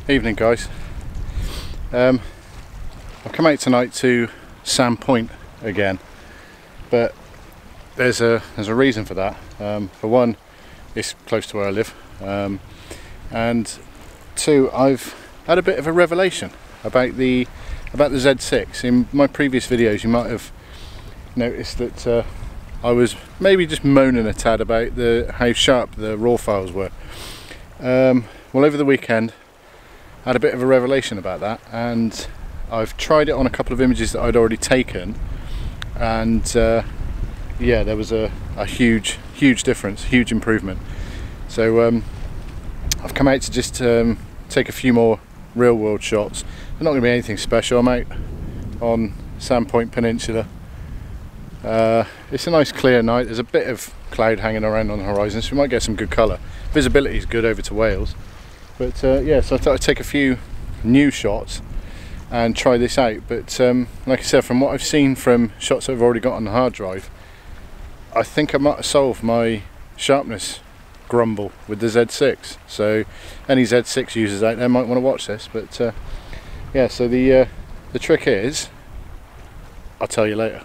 Evening guys. I've come out tonight to Sand Point again, but there's a reason for that. For one, it's close to where I live, and two, I've had a bit of a revelation about the Z6. In my previous videos you might have noticed that I was maybe just moaning a tad about how sharp the raw files were. Well, over the weekend I had a bit of a revelation about that, and I've tried it on a couple of images that I'd already taken, and yeah, there was a huge difference, huge improvement. So I've come out to just take a few more real world shots. They're not going to be anything special. I'm out on Sand Point Peninsula. It's a nice clear night. There's a bit of cloud hanging around on the horizon, so we might get some good colour. Visibility is good over to Wales. But yeah, so I thought I'd take a few new shots and try this out. But like I said, from what I've seen from shots that I've already got on the hard drive, I think I might have solved my sharpness grumble with the Z6. So any Z6 users out there might want to watch this. But yeah, so the trick is, I'll tell you later.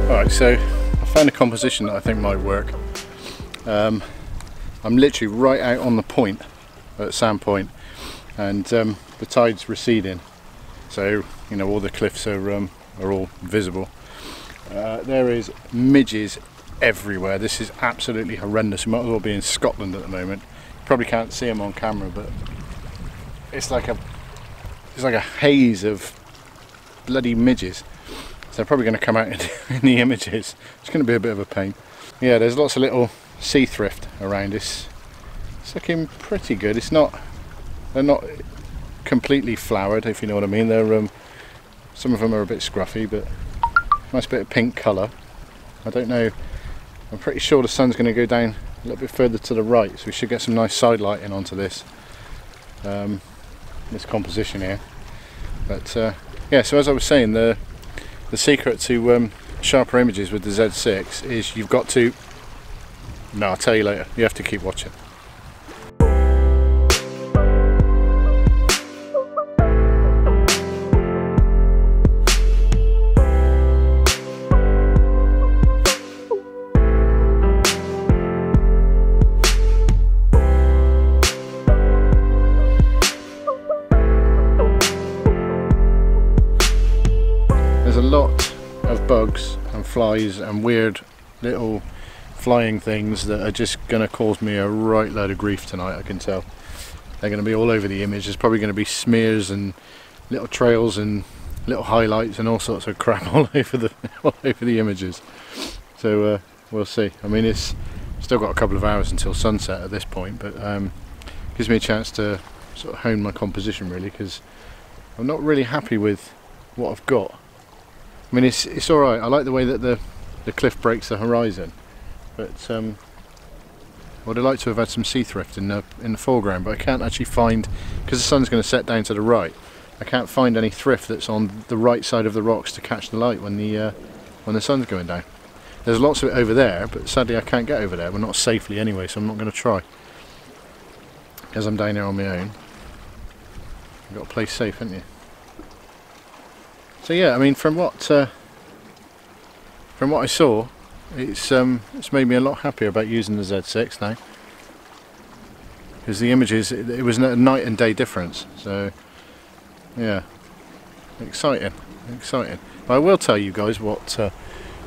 Alright, so I found a composition that I think might work. I'm literally right out on the point at Sand Point, and the tide's receding, so you know all the cliffs are all visible. There is midges everywhere. This is absolutely horrendous. We might as well be in Scotland at the moment. You probably can't see them on camera, but it's like a haze of bloody midges. So they're probably going to come out in the images. It's going to be a bit of a pain. Yeah, there's lots of little sea thrift around us. It's looking pretty good. They're not completely flowered, if you know what I mean. They're some of them are a bit scruffy, but nice bit of pink colour. I don't know. I'm pretty sure the sun's going to go down a little bit further to the right, so we should get some nice side lighting onto this this composition here. But yeah, so as I was saying, the secret to sharper images with the Z6 is you've got to... No, I'll tell you later. You have to keep watching. There's a lot of bugs and flies and weird little flying things that are just going to cause me a right load of grief tonight. I can tell they're going to be all over the image. There's probably going to be smears and little trails and little highlights and all sorts of crap all over the images. So we'll see. I mean, it's still got a couple of hours until sunset at this point, but gives me a chance to sort of hone my composition really, because I'm not really happy with what I've got. I mean, it's all right. I like the way that the cliff breaks the horizon, but I would have liked to have had some sea thrift in the foreground, but I can't actually find, because the sun's going to set down to the right. I can't find any thrift that's on the right side of the rocks to catch the light when the sun's going down. There's lots of it over there, but sadly I can't get over there. Well, not safely anyway, so I'm not going to try, because I'm down here on my own. You've got to play safe, haven't you? So yeah, I mean, from what I saw, it's made me a lot happier about using the Z6 now, because the images, it was a night and day difference. So yeah, exciting. But I will tell you guys what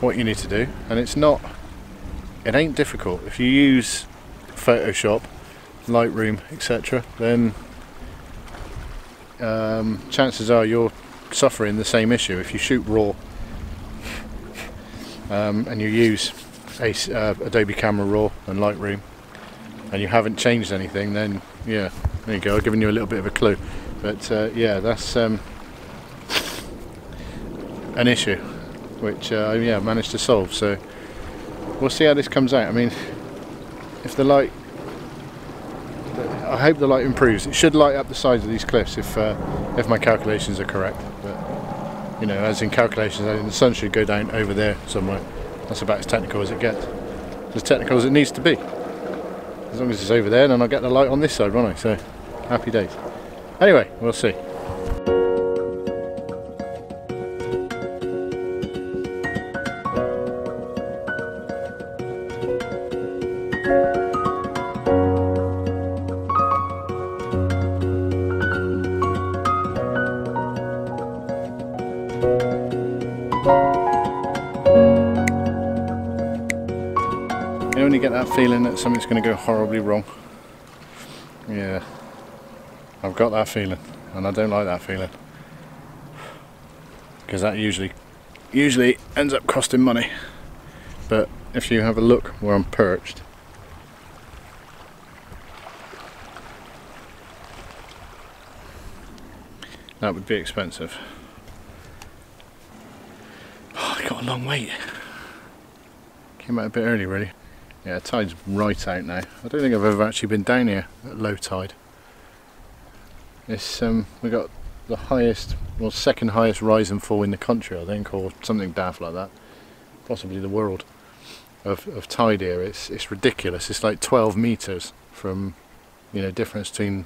you need to do, and it ain't difficult. If you use Photoshop, Lightroom, etc., then chances are you're suffering the same issue. If you shoot raw and you use Adobe Camera Raw and Lightroom and you haven't changed anything, then yeah, There you go, I've given you a little bit of a clue. But yeah, that's an issue which yeah, managed to solve. So we'll see how this comes out. I mean, if the light, I hope the light improves. It should light up the sides of these cliffs if my calculations are correct. But you know, as in calculations, I think the sun should go down over there somewhere. That's about as technical as it gets. As technical as it needs to be. As long as it's over there, then I'll get the light on this side, won't I? So happy days. Anyway, we'll see. You only get that feeling that something's going to go horribly wrong. Yeah, I've got that feeling, and I don't like that feeling, because that usually ends up costing money. But if you have a look where I'm perched, that would be expensive. Oh, I got a long wait. Came out a bit early, really. Yeah, tide's right out now. I don't think I've ever actually been down here at low tide. It's we got the highest, well, second highest rise and fall in the country, I think, or something daft like that. Possibly the world of tide here. It's ridiculous. It's like 12 meters from, you know, difference between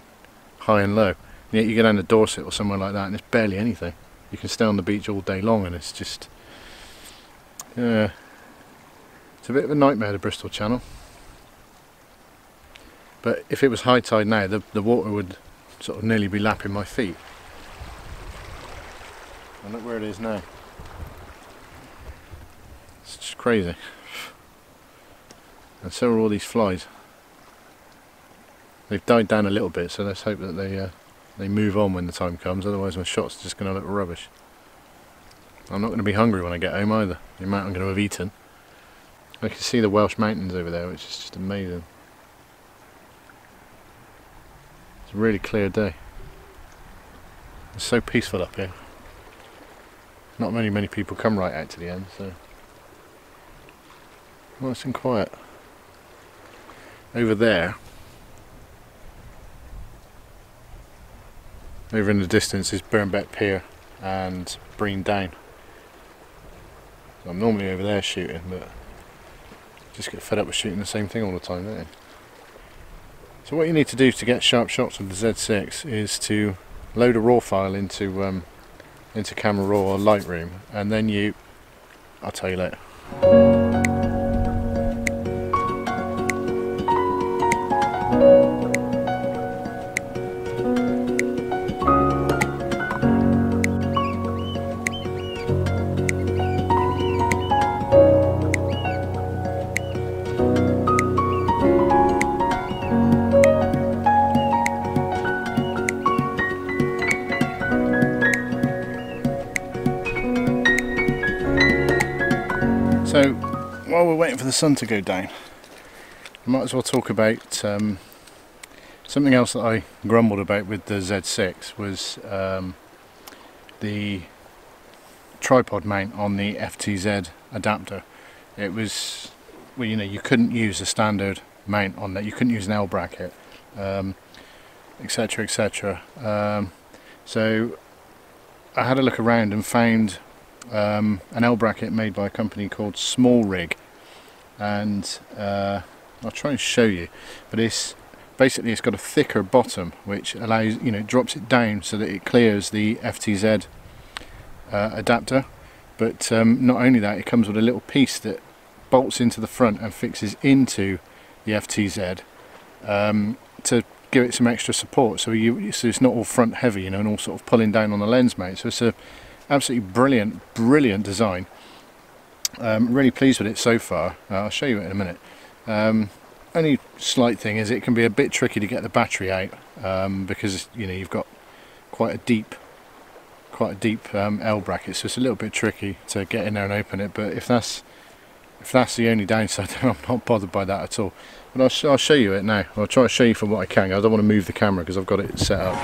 high and low. And yet you go down to Dorset or somewhere like that, and it's barely anything. You can stay on the beach all day long, and it's just, yeah. It's a bit of a nightmare, the Bristol Channel. But if it was high tide now, the water would sort of nearly be lapping my feet. And look where it is now. It's just crazy. And so are all these flies. They've died down a little bit, so let's hope that they move on when the time comes, otherwise my shot's just going to look rubbish. I'm not going to be hungry when I get home either, the amount I'm going to have eaten. I can see the Welsh mountains over there, which is just amazing. It's a really clear day. It's so peaceful up here. Not many people come right out to the end, so nice and quiet. Over there, over in the distance, is Burnbeck Pier and Breen Down. So I'm normally over there shooting, but just get fed up with shooting the same thing all the time, don't you? So what you need to do to get sharp shots with the Z6 is to load a RAW file into Camera Raw or Lightroom, and then I'll tell you later. So while we're waiting for the sun to go down, I might as well talk about something else that I grumbled about with the Z6 was the tripod mount on the FTZ adapter. It was, well, you know, you couldn't use a standard mount on that, you couldn't use an L bracket, etc, etc. So I had a look around and found an L bracket made by a company called SmallRig, and I'll try and show you, but it's basically, it's got a thicker bottom which allows, you know, drops it down so that it clears the FTZ adapter. But not only that, it comes with a little piece that bolts into the front and fixes into the FTZ to give it some extra support, so it's not all front heavy, you know, and all sort of pulling down on the lens mount. So it's a absolutely brilliant design. Really pleased with it so far. I'll show you it in a minute. Only slight thing is it can be a bit tricky to get the battery out, because, you know, you've got quite a deep L bracket, so it's a little bit tricky to get in there and open it. But if that's if that's the only downside, then I'm not bothered by that at all. But I'll show you it now. I'll try to show you from what I can. I don't want to move the camera because I've got it set up.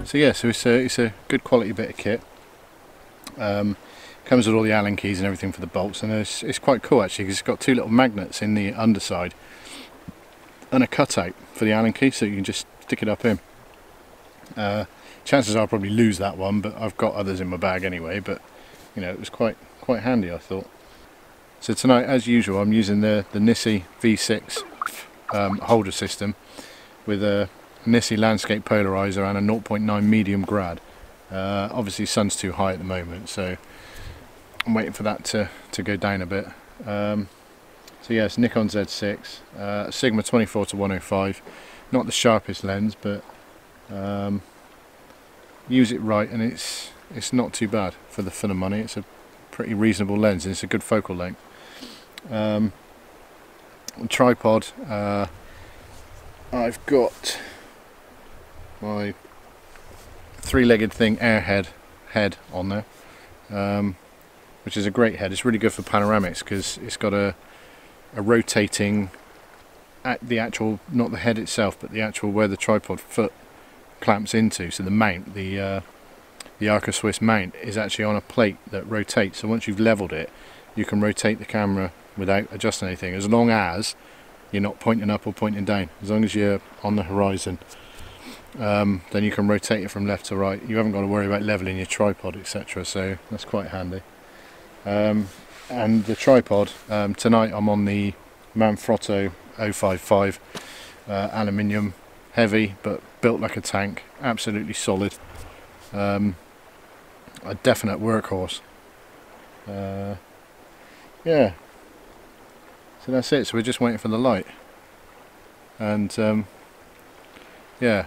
So yeah, so it's a good quality bit of kit. Comes with all the Allen keys and everything for the bolts, and it's quite cool actually because it's got two little magnets in the underside and a cutout for the Allen key, so you can just stick it up in. Chances are I'll probably lose that one, but I've got others in my bag anyway. But you know, it was quite handy, I thought. So tonight, as usual, I'm using the Nisi V6 holder system with a Nisi landscape polarizer and a 0.9 medium grad. Obviously sun's too high at the moment, so I'm waiting for that to go down a bit. So yeah, it's Nikon Z6, Sigma 24-105, not the sharpest lens, but use it right and it's not too bad for the money. It's a pretty reasonable lens and it's a good focal length. Tripod, I've got my three-legged thing airhead head on there, which is a great head. It's really good for panoramics because it's got a rotating, the actual, not the head itself, but the actual where the tripod foot clamps into. So the mount, the Arca Swiss mount, is actually on a plate that rotates. So once you've leveled it, you can rotate the camera without adjusting anything, as long as you're not pointing up or pointing down. As long as you're on the horizon, then you can rotate it from left to right. You haven't got to worry about leveling your tripod, etc. So that's quite handy. And the tripod, tonight I'm on the Manfrotto 055 aluminium, heavy but built like a tank, absolutely solid, a definite workhorse. Yeah, so that's it. So we're just waiting for the light, and yeah,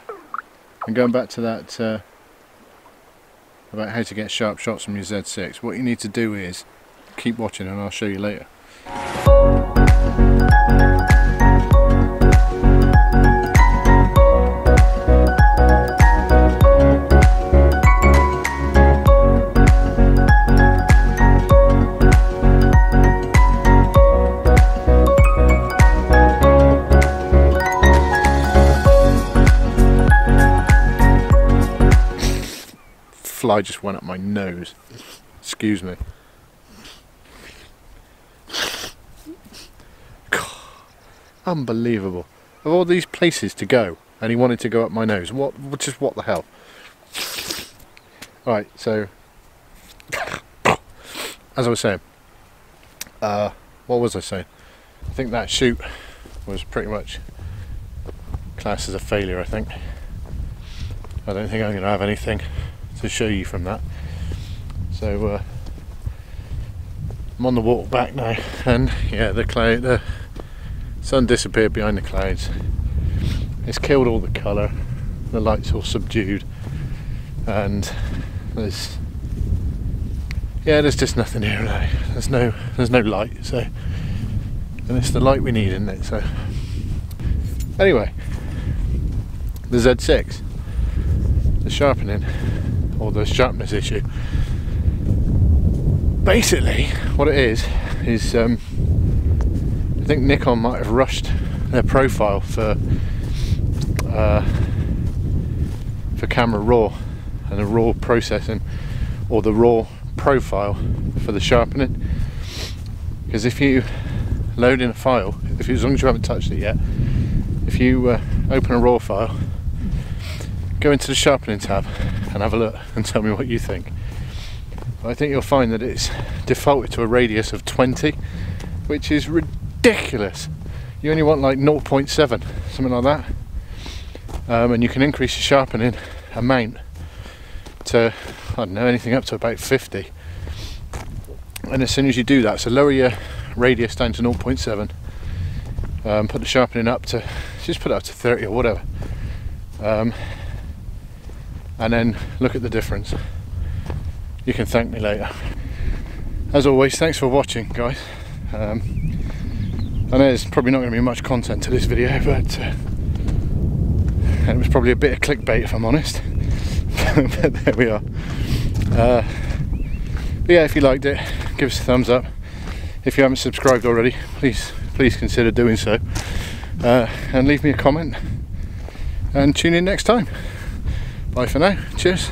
and going back to that about how to get sharp shots from your Z6, what you need to do is keep watching and I'll show you later. Fly just went up my nose. Excuse me. God, unbelievable. Of all these places to go, and he wanted to go up my nose. Just what the hell? Alright, so as I was saying, what was I saying? I think that shoot was pretty much classed as a failure, I think. I don't think I'm going to have anything to show you from that. So I'm on the walk back now, and yeah, the sun disappeared behind the clouds. It's killed all the colour, the light's all subdued, and there's just nothing here now. There's no light, so, and it's the light we need, isn't it? So anyway, the Z6, the sharpening, or the sharpness issue. Basically, what it is I think Nikon might have rushed their profile for camera raw and the raw processing, or the raw profile for the sharpening. Because if you load in a file, as long as you haven't touched it yet, if you open a raw file, go into the sharpening tab and have a look and tell me what you think. I think you'll find that it's defaulted to a radius of 20, which is ridiculous. You only want like 0.7, something like that, and you can increase your sharpening amount to, I don't know, anything up to about 50. And as soon as you do that, so lower your radius down to 0.7, put the sharpening up to, just put it up to 30 or whatever. and then look at the difference. You can thank me later. As always, thanks for watching, guys. I know there's probably not going to be much content to this video, but it was probably a bit of clickbait if I'm honest. But there we are. But yeah, if you liked it, give us a thumbs up. If you haven't subscribed already, please consider doing so, and leave me a comment, and tune in next time. Bye for now. Cheers.